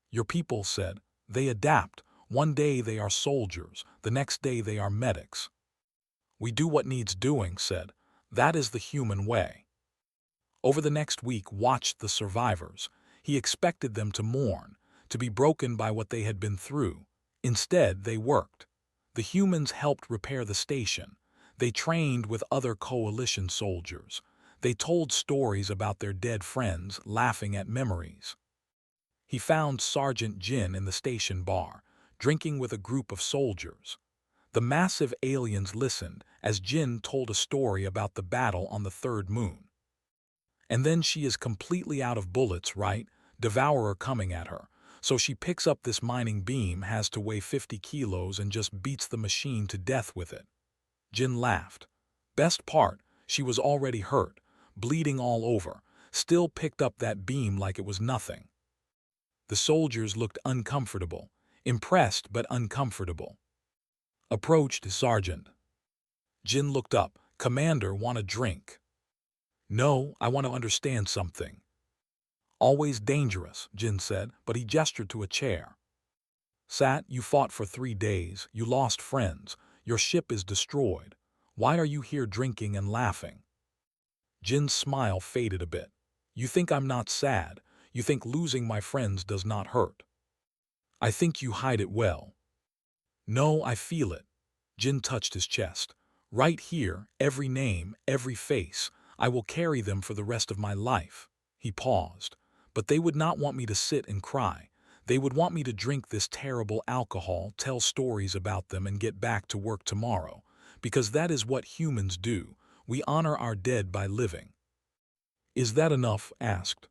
Your people said, they adapt. One day they are soldiers, the next day they are medics. We do what needs doing, said. That is the human way. Over the next week watched the survivors. He expected them to mourn, to be broken by what they had been through. Instead, they worked. The humans helped repair the station. They trained with other coalition soldiers. They told stories about their dead friends, laughing at memories. He found Sergeant Jin in the station bar, drinking with a group of soldiers. The massive aliens listened as Jin told a story about the battle on the third moon. And then she is completely out of bullets, right? Devourer coming at her. So she picks up this mining beam, has to weigh 50 kilos, and just beats the machine to death with it. Jin laughed. Best part, she was already hurt, bleeding all over, still picked up that beam like it was nothing. The soldiers looked uncomfortable, impressed but uncomfortable. Approached Sergeant. Jin looked up. Commander, want a drink? No, I want to understand something. Always dangerous, Jin said, but he gestured to a chair. Sat, you fought for 3 days, you lost friends, your ship is destroyed. Why are you here drinking and laughing? Jin's smile faded a bit. You think I'm not sad. You think losing my friends does not hurt. I think you hide it well. No, I feel it. Jin touched his chest. Right here, every name, every face. I will carry them for the rest of my life. He paused. But they would not want me to sit and cry. They would want me to drink this terrible alcohol, tell stories about them, and get back to work tomorrow. Because that is what humans do. We honor our dead by living. Is that enough? Asked.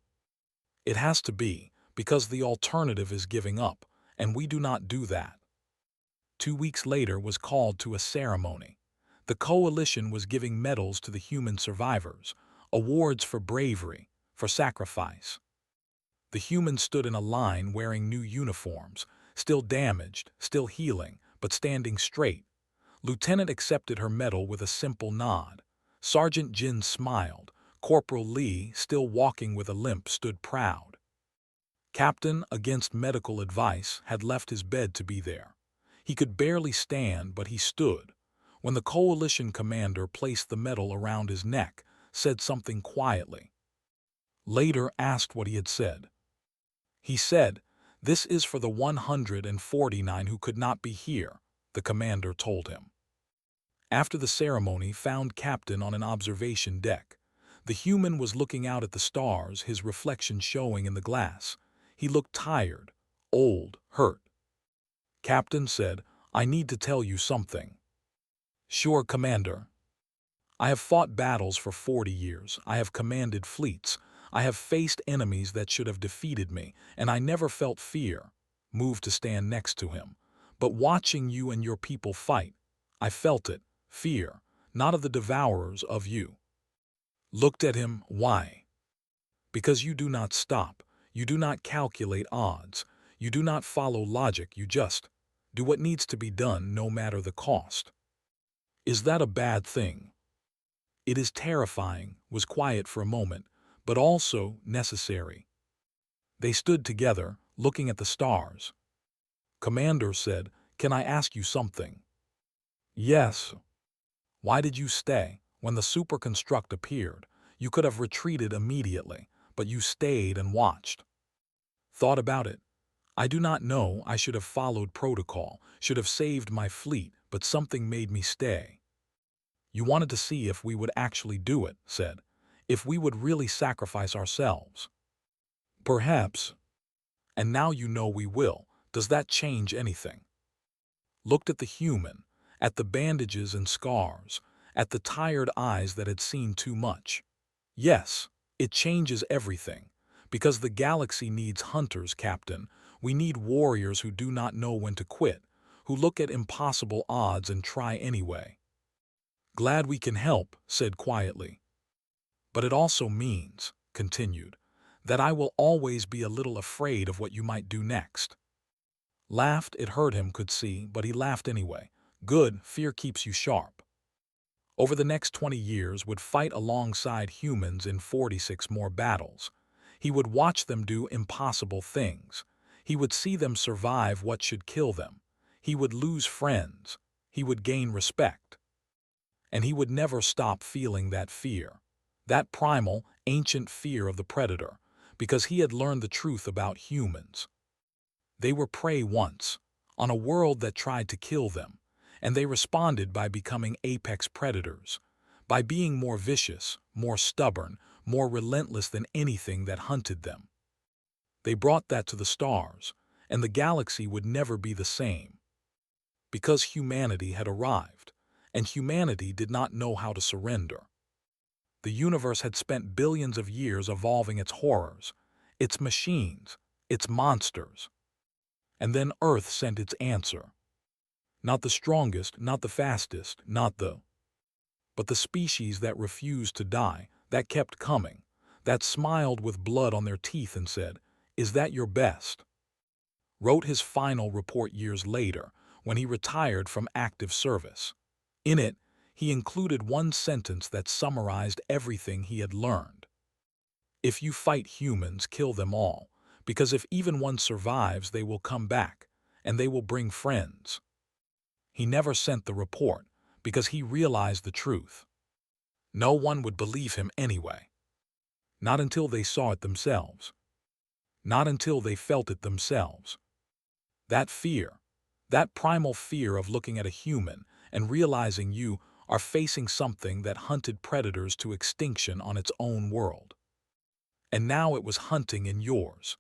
It has to be, because the alternative is giving up, and we do not do that. 2 weeks later was called to a ceremony. The coalition was giving medals to the human survivors, awards for bravery, for sacrifice. The humans stood in a line wearing new uniforms, still damaged, still healing, but standing straight. Lieutenant accepted her medal with a simple nod. Sergeant Jin smiled. Corporal Lee, still walking with a limp, stood proud. Captain, against medical advice, had left his bed to be there. He could barely stand, but he stood. When the coalition commander placed the medal around his neck, said something quietly. Later asked what he had said. He said, "This is for the 149 who could not be here," the commander told him. After the ceremony, found Captain on an observation deck. The human was looking out at the stars, his reflection showing in the glass. He looked tired, old, hurt. Captain said, "I need to tell you something." "Sure, Commander." "I have fought battles for 40 years. I have commanded fleets. I have faced enemies that should have defeated me, and I never felt fear." Moved to stand next to him. "But watching you and your people fight, I felt it. Fear, not of the devourers, of you." Looked at him. Why? Because you do not stop. You do not calculate odds. You do not follow logic. You just do what needs to be done, no matter the cost. Is that a bad thing? It is terrifying. Was quiet for a moment, but also necessary. They stood together, looking at the stars. Commander said, "Can I ask you something?" "Yes." "Why did you stay? When the super construct appeared, you could have retreated immediately, but you stayed and watched." "Thought about it. I do not know, I should have followed protocol, should have saved my fleet, but something made me stay." "You wanted to see if we would actually do it," said. "If we would really sacrifice ourselves." "Perhaps. And now you know we will. Does that change anything?" Looked at the human, at the bandages and scars, at the tired eyes that had seen too much. "Yes, it changes everything. Because the galaxy needs hunters, Captain. We need warriors who do not know when to quit, who look at impossible odds and try anyway." "Glad we can help," said quietly. "But it also means," continued, "that I will always be a little afraid of what you might do next." Laughed, it hurt him, could see, but he laughed anyway. "Good, fear keeps you sharp." Over the next 20 years would fight alongside humans in 46 more battles. He would watch them do impossible things. He would see them survive what should kill them. He would lose friends. He would gain respect. And he would never stop feeling that fear. That primal, ancient fear of the predator, because he had learned the truth about humans. They were prey once, on a world that tried to kill them, and they responded by becoming apex predators, by being more vicious, more stubborn, more relentless than anything that hunted them. They brought that to the stars, and the galaxy would never be the same. Because humanity had arrived, and humanity did not know how to surrender. The universe had spent billions of years evolving its horrors, its machines, its monsters. And then Earth sent its answer. Not the strongest, not the fastest, but the species that refused to die, that kept coming, that smiled with blood on their teeth and said, "Is that your best?" Wrote his final report years later, when he retired from active service. In it, he included one sentence that summarized everything he had learned. "If you fight humans, kill them all. Because if even one survives, they will come back, and they will bring friends." He never sent the report, because he realized the truth. No one would believe him anyway. Not until they saw it themselves. Not until they felt it themselves. That fear, that primal fear of looking at a human and realizing you are facing something that hunted predators to extinction on its own world. And now it was hunting in yours.